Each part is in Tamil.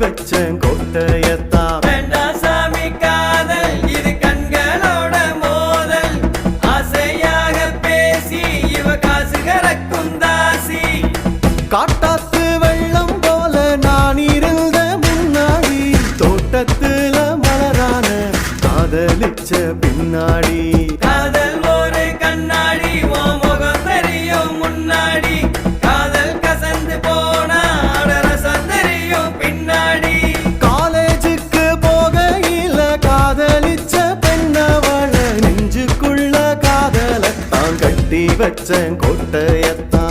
வச்சேன் கோட்டையத்தான் வேண்டாம் சாமி காதல் இது கண்களோட மோதல் ஆசையாக பேசி இவ காசு கறக்கும் தாசி காட்டாத்து வெள்ளம் போல நான் இருந்த முன்னாடி தோட்டத்துல மலரான காதலிச்ச பின்னாடி காதல் ஒரு கண்ணாடி ஓ முகம் தெரியும் முன்னாடி காதல் கசந்து போனா ரசம் தெரியும் பின்னாடி காலேஜுக்கு போகையில காதலிச்ச பெண்ணவள நெஞ்சுக்குள்ள காதல தான் கட்டி வச்சேன் கோட்டையத்தான்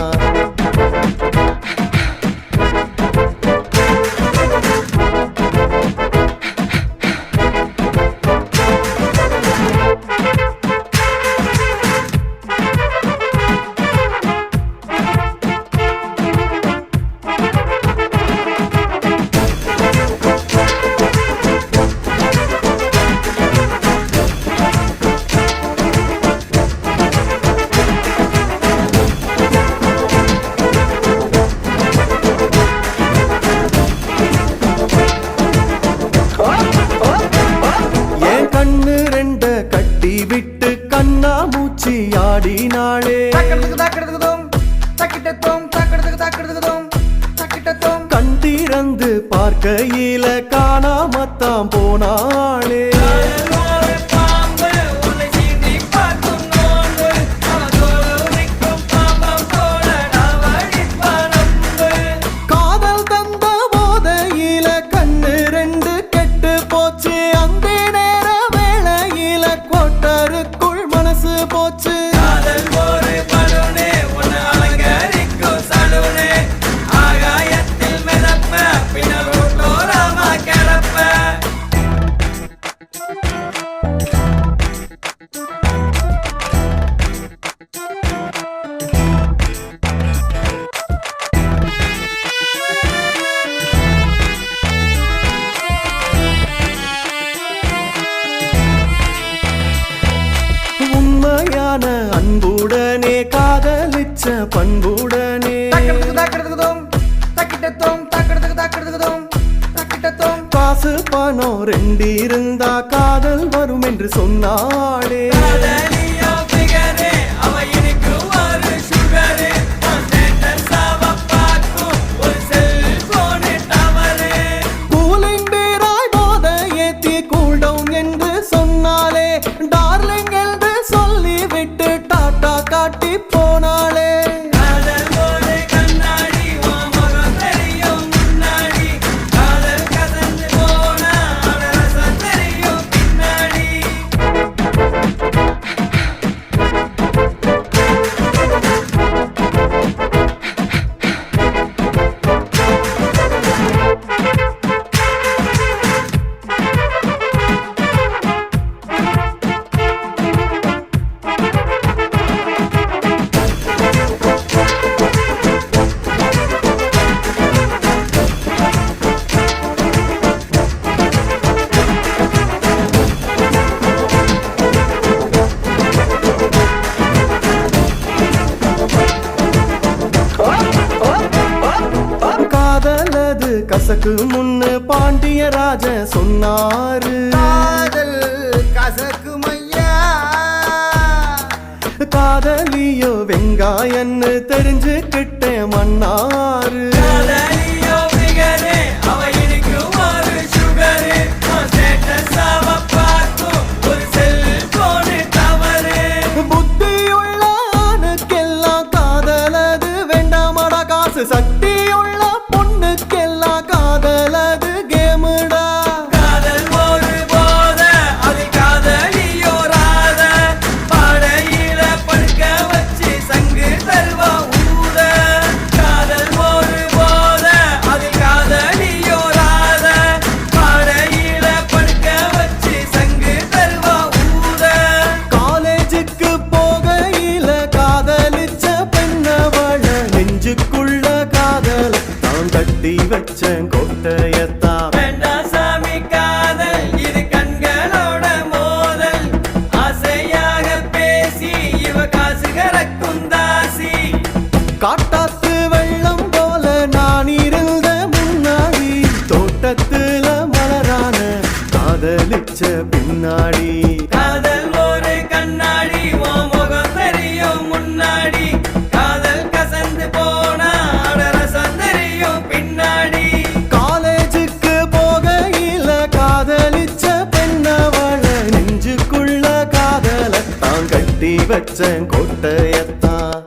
விட்டு கண்ணா மூச்சி ஆடினாளே கண் திறந்து பார்க்கையில காணாமத்தான் போனாளே காதல் தந்த போதையில கண்ணு ரெண்டு கெட்டு போச்சு அந்த நேர வேளையில கோட்டருக்குள் மனசு போச்சு காதல் ஒரு பலூனே உன்னை அலங்கரிக்கும் சலூனே ஆகாயத்தில் மிதப்ப பின்னர் ரோட்டோரமா கிடப்ப உண்மையான அன்புடனே காதலிச்ச பண்புடனே காசு பணம் ரெண்டு இருந்தா காதல் வரும் என்று சொன்னாளே கூலிங் பேராய் போதை ஏத்தி கூல் டவுன் என்று சொன்னாலே டார்லிங் என்று சொல்லி விட்டு டாட்டா காட்டி போனாளே காதலது கசக்கு முன்னு பாண்டியராஜ சொன்னாரு காதல் கசக்கு மையா காதலியோ வெங்காயன்னு தெரிஞ்சுக்கிட்டேன் மன்னாரு புத்தியுள்ள ஆணுக்கெல்லாம் காதலது வேண்டாமடா காசு சக்தியுள்ள பொண்ணுக்கெல்லாம் காதலது கேமுடா காதல் ஒரு போத அது காதலியோராத பாடையில படுக்க வச்சு சங்கு தருவ வச்ச கோட்டையத்தான்